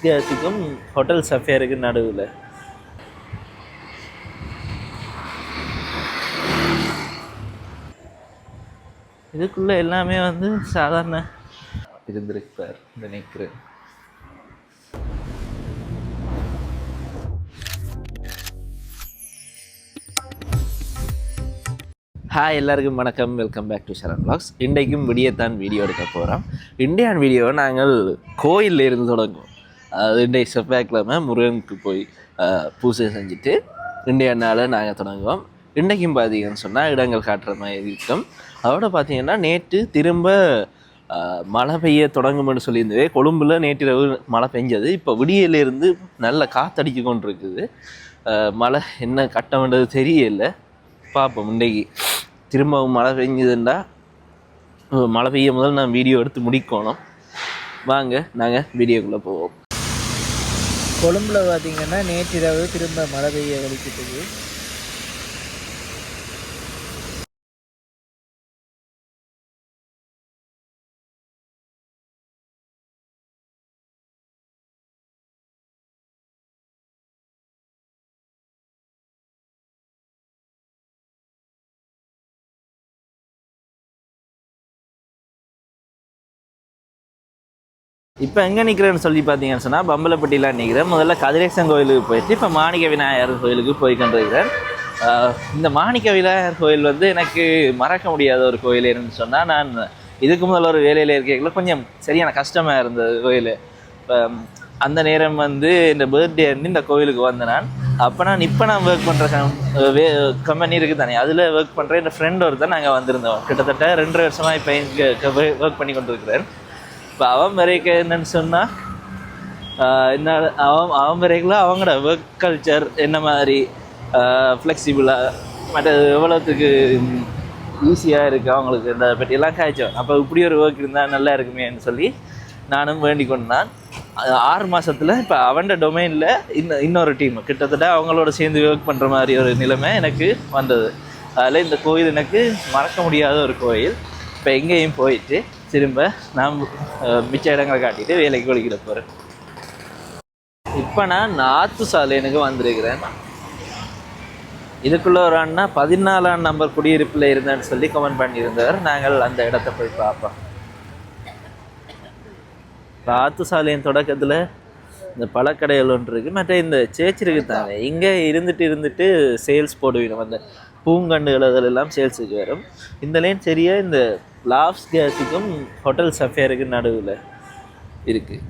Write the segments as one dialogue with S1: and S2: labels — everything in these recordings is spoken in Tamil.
S1: கேஸுக்கும் ஹோட்டல் சஃபேருக்கு நடுவில் இதுக்குள்ளே எல்லாமே வந்து சாதாரண இருந்திருப்பார் நினைக்கிறேன். ஹாய் எல்லாருக்கும் வணக்கம், welcome back to Charan vlogs. இன்றைக்கும் விடியத்தான் வீடியோ எடுக்க போகிறோம். இந்தியான் வீடியோவை நாங்கள் கோயிலில் இருந்து தொடங்குவோம். அது இன்றைய செவ்வாய்க்கிழமை முருகனுக்கு போய் பூஜை செஞ்சுட்டு இந்தியானால் நாங்கள் தொடங்குவோம். இன்றைக்கும் பார்த்தீங்கன்னு சொன்னால் இடங்கள் காட்டுற மாதிரி இருக்கும். அதோட பார்த்தீங்கன்னா நேற்று திரும்ப மழை பெய்ய தொடங்கும்னு சொல்லியிருந்தவே கொழும்பில் நேற்றிரவு மழை பெஞ்சது. இப்போ விடியிலேருந்து நல்ல காற்றடிக்க கொண்டு இருக்குது. மழை என்ன கட்டம்ன்றது தெரியல, பார்ப்போம். இன்றைக்கி திரும்பவும் மழை பெஞ்சதுண்டா மழை பெய்ய முதல் நான் வீடியோ எடுத்து முடிக்கணும். வாங்க நாங்கள் வீடியோக்குள்ளே போவோம். கொழும்பில் பார்த்திங்கன்னா நேற்றிரவு திரும்ப மழை பெய்ய வலிக்கிட்டது. இப்போ எங்கே நிற்கிறேன்னு சொல்லி பார்த்தீங்கன்னு சொன்னால் பம்பலப்பட்டியில் நிற்கிறேன். முதல்ல கதிரேசன் கோயிலுக்கு போயிட்டு இப்போ மாணிக்க விநாயகர் கோயிலுக்கு போய் கொண்டிருக்கிறேன். இந்த மாணிக்க விநாயகர் கோயில் வந்து எனக்கு மறக்க முடியாத ஒரு கோயில். என்னன்னு சொன்னால், நான் இதுக்கு முதல்ல ஒரு வேலையில் இருக்கல கொஞ்சம் சரியான கஷ்டமாக இருந்தது கோயில். இப்போ அந்த நேரம் வந்து இந்த பர்த்டே வந்து இந்த கோயிலுக்கு வந்தேன் நான். அப்போ நான் ஒர்க் பண்ணுற கம்பெனி இருக்குது தானே, அதில் ஒர்க் பண்ணுற என் ஃப்ரெண்ட் ஒருத்தர் நாங்கள் வந்திருந்தோம். கிட்டத்தட்ட 2 வருஷமாக இப்போ இங்கே ஒர்க் பண்ணி கொண்டிருக்கிறேன். இப்போ அவன் வரைக்க என்னன்னு சொன்னால், என்ன அவன் வரைக்கும் அவங்களோட ஒர்க் கல்ச்சர் என்ன மாதிரி ஃப்ளெக்சிபிளாக மற்ற எவ்வளோத்துக்கு ஈஸியாக இருக்குது அவங்களுக்கு இந்த பற்றியெல்லாம் காய்ச்சோம். அப்போ இப்படி ஒரு ஒர்க் இருந்தால் நல்லா இருக்குமேன்னு சொல்லி நானும் வேண்டிக் கொண்டான். 6 மாதத்தில் இப்போ அவனோட டொமைனில் இன்னொரு டீம் கிட்டத்தட்ட அவங்களோட சேர்ந்து ஒர்க் பண்ணுற மாதிரி ஒரு நிலைமை எனக்கு வந்தது. அதில் இந்த கோயில் எனக்கு மறக்க முடியாத ஒரு கோயில். இப்போ எங்கேயும் போயிட்டு திரும்ப நான் மிச்ச இடங்களை காட்டிட்டு வேலைக்கு ஒழிக்கிற போகிறேன். இப்போ நான் நாத்து சாலைனுக்கு வந்திருக்கிறேன். இதுக்குள்ளே ஒரு அண்ணா 14ஆம் நம்பர் குடியிருப்பில் இருந்தேன்னு சொல்லி கமெண்ட் பண்ணியிருந்தார். நாங்கள் அந்த இடத்த போய் பார்ப்போம். நாத்து சாலையின் தொடக்கத்தில் இந்த பழக்கடைகள் ஒன்று இருக்குது, மற்ற இந்த சேர்ச் இருக்குது தானே. இங்கே இருந்துட்டு சேல்ஸ் போடுவீங்க. அந்த பூங்கண்டுகள் அதெல்லாம் சேல்ஸுக்கு வரும். இந்த லைன் சரியாக இந்த லாப்ஸ் கேஸுக்கும் ஹோட்டல் சஃபேருக்கு நடுவில் இருக்குது.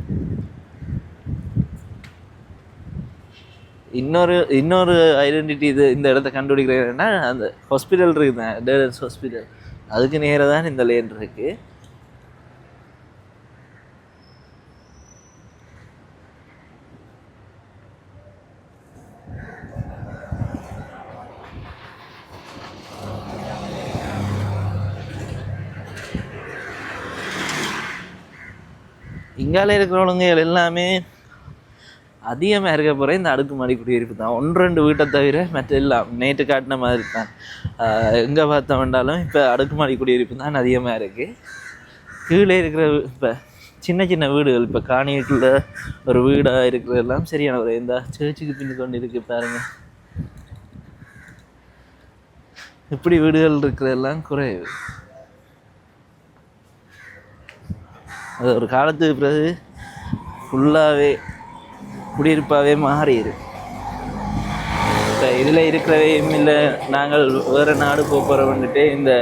S1: இன்னொரு ஐடென்டிட்டி இது இந்த இடத்த கண்டுபிடிக்கிறேன்னா, அந்த ஹாஸ்பிட்டல் இருக்குது, டேரன்ஸ் ஹாஸ்பிட்டல், அதுக்கு நேராக தான் இந்த லேன் இருக்குது. இங்கால இருக்கிறவங்க எல்லாமே அதிகமாக இருக்க போகிற இந்த அடுக்குமாடி குடியிருப்பு தான். 1-2 வீட்டை தவிர மற்ற எல்லாம் நேற்று காட்டின மாதிரி தான். எங்கே பார்த்த வேண்டாலும் இப்போ அடுக்குமாடி குடியிருப்பு தான் அதிகமாக இருக்குது. கீழே இருக்கிற இப்போ சின்ன சின்ன வீடுகள், இப்போ காணிக்குள்ள ஒரு வீடாக இருக்கிறதெல்லாம் சரியான ஒரு இந்த சேர்ச்சுக்கு பின்னு கொண்டு இருக்குது பாருங்கள். இப்படி வீடுகள் இருக்கிறதெல்லாம் குறைவு. அது ஒரு காலத்துக்கு பிறகு ஃபுல்லாகவே குடியிருப்பாகவே மாறிடு. இப்போ இதில் இருக்கிறவையும் இல்லை, நாங்கள் வேறு நாடு போகிறோம்னுட்டு இந்த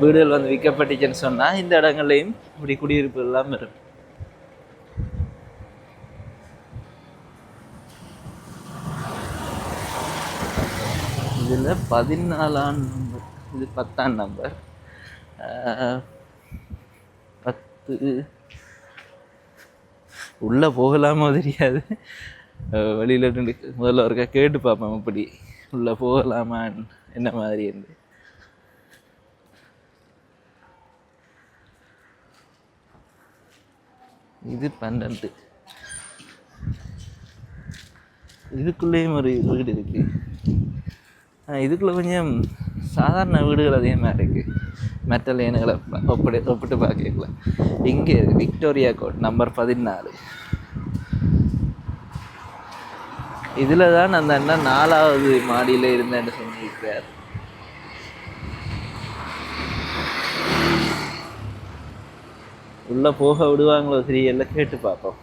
S1: வீடுகள் வந்து விற்கப்பட்டுச்சுன்னு சொன்னால் இந்த இடங்கள்லையும் இப்படி குடியிருப்பு எல்லாம் இருக்கும். இதில் 14ஆம் நம்பர், இது 10ஆம் நம்பர். 10 உள்ளே போகலாமோ தெரியாது. வெளியில் முதல்ல ஒருக்கா கேட்டு பார்ப்போம், இப்படி உள்ளே போகலாமா என்ன மாதிரி இருந்து. இது 12. இதுக்குள்ளேயும் ஒரு வீடு இருக்குது. இதுக்குள்ளே கொஞ்சம் சாதாரண வீடுகள் அதிகமாக இருக்குது. மற்ற லேனுகளை ஒப்பிட்டு
S2: 14
S1: இங்கே இருக்குது விக்டோரியா கோட் நம்பர் 14. இதில் தான் அந்த அண்ணன் 4வது மாடியில் இருந்தேன்னு சொல்லியிருக்கிறார். உள்ளே போக விடுவாங்களோ எல்லாம் கேட்டு பார்ப்போம்.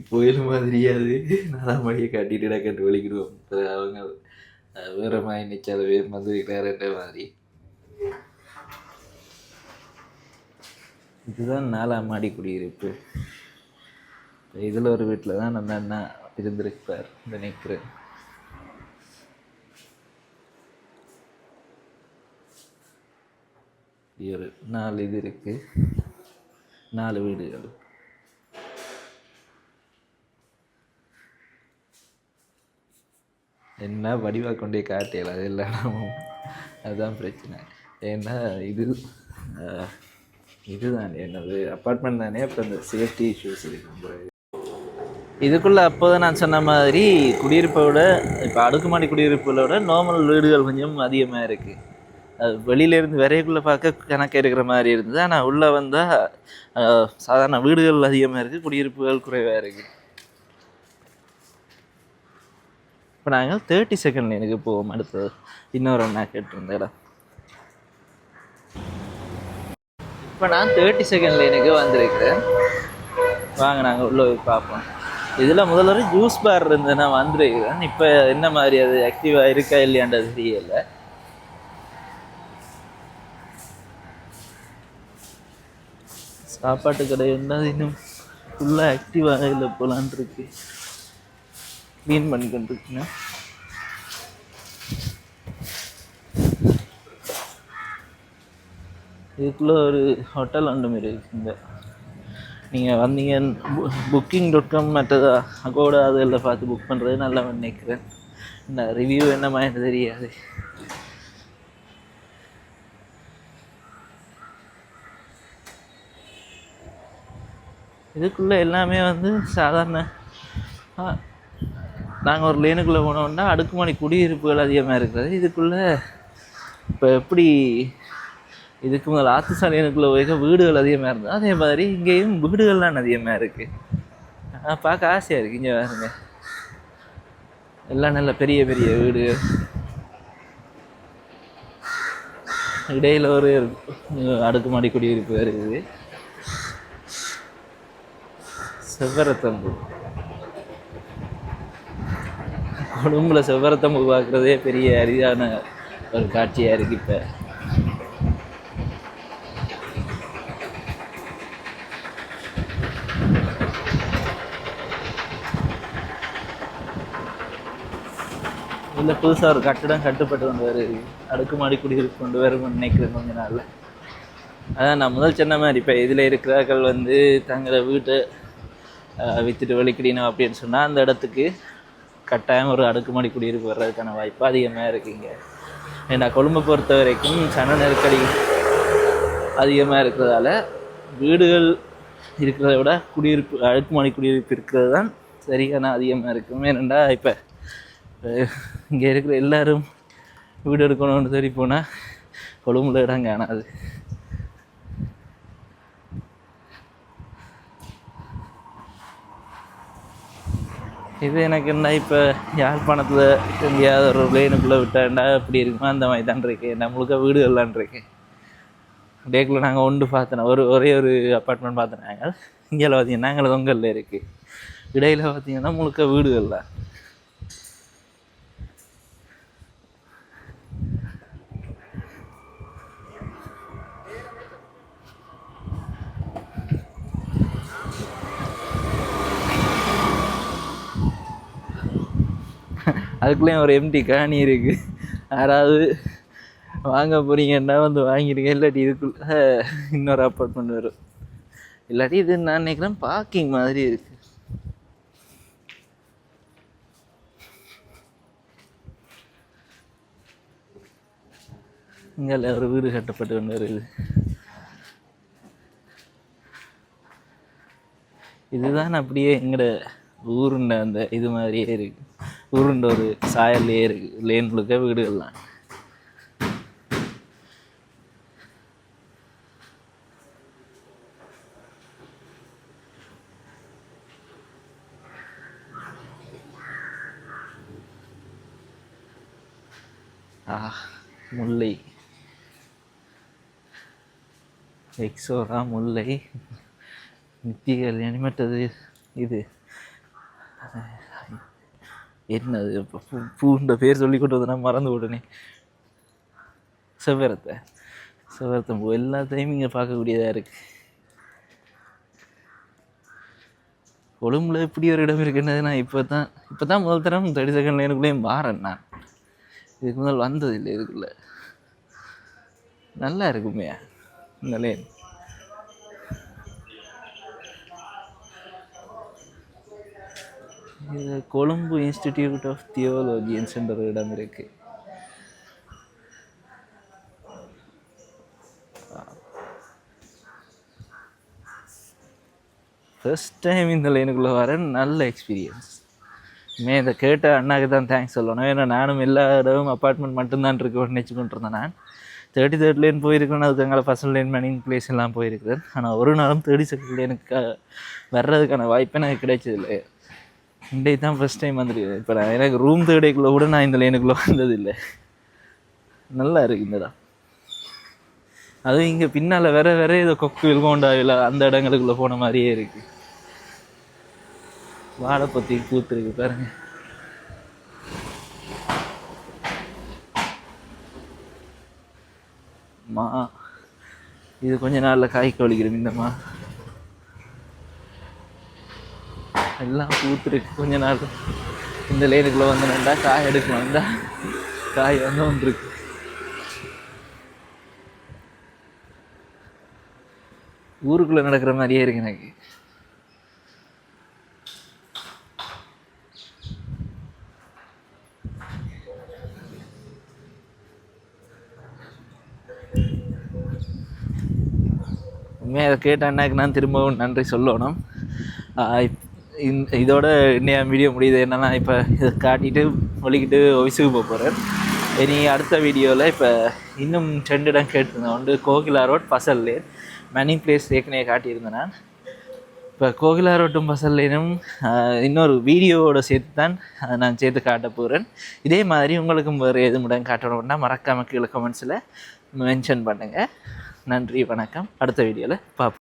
S1: புயல் மாதிரியாது 4ஆம் மாடியை காட்டிட்டு கட்டு வலிக்கிடுவோம். அவங்க வேற மாதிரி நிற்காத பேர் வந்துருக்கிறாருன்ற மாதிரி. இதுதான் 4ஆம் மாடி குடியிருப்பு. இதில் ஒரு வீட்டில் தான் நம்ம அண்ணா இருந்திருப்பார் நினைக்கிறேன். ஒரு 4 இது இருக்கு, 4 வீடுகள். என்ன வடிவாக கொண்டே காட்டியல அது எல்லாம், அதுதான் பிரச்சனை. ஏன்னா இதுதான் என்னது அப்பார்ட்மெண்ட் தானே, அப்போ இந்த சேஃப்டி இஷ்யூஸ் இருக்கு. இதுக்குள்ளே அப்போதான் நான் சொன்ன மாதிரி குடியிருப்பை விட இப்போ அடுக்குமாடி குடியிருப்புகளை விட நார்மல் வீடுகள் கொஞ்சம் அதிகமாக இருக்குது. அது வெளியிலேருந்து விரைக்குள்ளே பார்க்க கணக்கு இருக்கிற மாதிரி இருந்தது. ஆனால் உள்ளே வந்தால் சாதாரண வீடுகள் அதிகமாக இருக்குது, குடியிருப்புகள் குறைவாக இருக்குது. இப்போ நாங்கள் 32nd லைனுக்கு போவோம். அடுத்தது இன்னொரு அண்ணா கேட்டிருந்தேன். இப்போ நான் 32nd லைனுக்கு வந்திருக்கிறேன். வாங்க நாங்கள் உள்ளே போய் பார்ப்போம். இதில் முதல்ல ஒரு ஜூஸ் பார் இருந்து நான் வந்துருக்கிறேன். இப்போ என்ன மாதிரி அது ஆக்டிவாக இருக்கா இல்லையான்றது தெரியலை. சாப்பாட்டு கடை இருந்தால் இன்னும் ஃபுல்லாக ஆக்டிவாக இல்லை போலான் இருக்கு. க்ளீன் பண்ணிக்கிட்டு இருக்குங்க. இதுக்குள்ளே ஒரு ஹோட்டல் ஒன்றும் இருக்குங்க. நீங்கள் வந்தீங்க booking.com மற்றது அகோடா அதெல்லாம் பார்த்து புக் பண்ணுறது நல்லா நினைக்கிறேன். இந்த ரிவ்யூ என்ன மாதிரி தெரியாது. இதுக்குள்ளே எல்லாமே சாதாரண நாங்கள் ஒரு லேனுக்குள்ளே போனோம்னா அடுக்குமாடி குடியிருப்புகள் அதிகமாக இருக்கிறது. இதுக்குள்ளே இப்போ எப்படி இதுக்கு முதல் ஆத்துசாலையனுக்குள்ளே போய்க்க வீடுகள் அதிகமாக இருந்தது, அதே மாதிரி இங்கேயும் வீடுகள்லாம் அதிகமாக இருக்குது. பார்க்க ஆசையாக இருக்குது. இங்கே பாருங்க, எல்லாம் நல்ல பெரிய பெரிய வீடு. இடையில் ஒரு அடுக்குமாடி குடியிருப்பு இருக்குது. செவ்வரத்தம்பு, உடம்புல செவ்வரத்தம்பு பார்க்குறதே பெரிய அரிதான ஒரு காட்சியாக இருக்குது. இப்போ இதில் புதுசாக ஒரு கட்டிடம் கட்டுப்பட்டு கொண்டு வருது. அடுக்குமாடி குடியிருப்பு கொண்டு வரும்னு நினைக்கிறேன் கொஞ்ச நாளில். அதான் நான் முதல் சொன்ன மாதிரி இப்போ இதில் இருக்கிறார்கள் தங்களை வீட்டை விற்றுட்டு வெளிக்கிடணும் அப்படின்னு சொன்னால் அந்த இடத்துக்கு கட்டாயம் ஒரு அடுக்குமாடி குடியிருப்பு வர்றதுக்கான வாய்ப்பு அதிகமாக இருக்குங்க. ஏன்னா கொழும்பை பொறுத்த வரைக்கும் சன நெருக்கடி அதிகமாக இருக்கிறதால வீடுகள் இருக்கிறத விட குடியிருப்பு அடுக்குமாடி குடியிருப்பு இருக்கிறது தான் சரியான அதிகமாக இருக்கும். ஏனெண்டா இப்போ இங்கே இருக்கிற எல்லோரும் வீடு எடுக்கணும்னு சரி போனால் கொழும்புல இடம் காணாது. இது எனக்கு என்ன இப்போ யாழ்ப்பாணத்தில் எங்கேயாவது ஒரு லேனுக்குள்ளே விட்டாண்டா அப்படி இருக்குமா அந்த மாதிரி தான் இருக்கேன். நம்மளுக்கு வீடுகள்லாம் இருக்கேன். டேக்குள்ளே நாங்கள் ஒன்று பார்த்தோன்னா ஒரே ஒரு அப்பார்ட்மெண்ட் பார்த்தோன்னாங்க. இங்கே பார்த்தீங்கன்னா நாங்கள் தொங்கலில் இருக்குது. இடையில் பார்த்தீங்கன்னா முழுக்க வீடுகள் தான். அதுக்குள்ளேயும் ஒரு எம்டி காணி இருக்குது. யாராவது வாங்க போகிறீங்கன்னா வாங்கிடுங்க. இல்லாட்டி இதுக்குள்ளே இன்னொரு அப்பார்ட்மெண்ட் வரும். இல்லாட்டி இது நான் நினைக்கிறேன் பார்க்கிங் மாதிரி இருக்குது. இங்கே ஒரு வீடு கட்டப்பட்டு கொண்டு வருது. இதுதான் அப்படியே எங்கட ஊருண்ட அந்த இது மாதிரியே இருக்குது. ஊருண்ட ஒரு சாயல்லையே இருக்குது. லேன் முழுக்க வீடுகள்லாம். முல்லை, எக்ஸோரா, முல்லை, நித்திய கல்யாணி, மற்றது இது என்னது பூண்ட பேர் சொல்லி கொண்டு வந்து நான் மறந்து உடனே செவ்வரத்தை பூ எல்லாத்தையும் இங்கே பார்க்கக்கூடியதாக இருக்குது. கொழும்புல இப்படி ஒரு இடம் இருக்குன்னது நான் இப்போ தான் முதல் தரம் 32nd லைனுக்குள்ளேயே மாறேன். நான் இதுக்கு முதல் வந்ததில்லை. இதுக்குள்ள நல்லா இருக்குமே இந்த லைன். இது கொழும்பு இன்ஸ்டிடியூட் ஆஃப் தியோலஜின்ஸ் என்ற ஒரு இடம் இருக்குது. ஃபர்ஸ்ட் டைம் இந்த லைனுக்குள்ளே வரேன். நல்ல எக்ஸ்பீரியன்ஸ். இதை கேட்ட அண்ணாக்கு தான் தேங்க்ஸ் சொல்லணும். ஏன்னா நானும் எல்லா இடமும் அப்பார்ட்மெண்ட் மட்டும்தான் இருக்கு நினச்சி கொண்டிருந்தேன். நான் 33rd லைன் போயிருக்கேன். அதுக்கு எங்களை ஃபர்ஸ்ட் லைன் மேனிங் பிளேஸ் எல்லாம் போயிருக்கிறேன். ஆனால் ஒரு நாளும் 32nd லைனுக்கு வர்றதுக்கான வாய்ப்பே எனக்கு கிடைச்சதில்லை. இன்றைக்கு தான் ஃபர்ஸ்ட் டைம் வந்துருக்கு. இப்போ நான் எனக்கு ரூம் தேர்டேக்குள்ளே கூட நான் இந்த லைனுக்குள்ளே வந்ததில்லை. நல்லா இருக்குது இந்த இடம். அதுவும் இங்கே பின்னால் வேற ஏதோ கொக்குவில் கோண்டாவில் அந்த இடங்களுக்குள்ளே போன மாதிரியே இருக்குது. வாழைப்பத்தி பூத்துருக்கு பாருங்க. இது கொஞ்ச நாளில் காய்க்க வலிக்கிறோம். இந்தம்மா எல்லாம் பூத்துருக்கு. கொஞ்ச நாள் இந்த லைனுக்குள்ளே வந்தோம்னா காய் எடுக்கலாம். இந்த காய் வந்து ஒன்றுருக்கு. ஊருக்குள்ளே நடக்கிற மாதிரியே இருக்கு எனக்கு. உண்மையாக அதை கேட்ட அண்ணாக்கு நான் திரும்பவும் நன்றி சொல்லணும். இதோட இன்னும் வீடியோ முடியுது. என்னென்னா இப்போ இதை காட்டிட்டு ஒழிக்கிட்டு ஆஃபீஸுக்கு போக போகிறேன். இனி அடுத்த வீடியோவில் இப்போ இன்னும் 2 இடம் கேட்டிருந்தேன். ஒன்று கோகிலா ரோட், பசல் லேன், மேனிங் பிளேஸ் ஏற்கனவே காட்டியிருந்தேன். நான் இப்போ கோகிலா ரோட்டும் பசல் லேனும் இன்னொரு வீடியோவோட சேர்த்து தான் நான் சேர்த்து காட்ட போகிறேன். இதே மாதிரி உங்களுக்கும் வேறு எதுவும் இடம் காட்டணும்னா மறக்காம கீழே கமெண்ட்ஸில் மென்ஷன் பண்ணுங்கள். நன்றி, வணக்கம். அடுத்த வீடியோவில் பார்ப்போம்.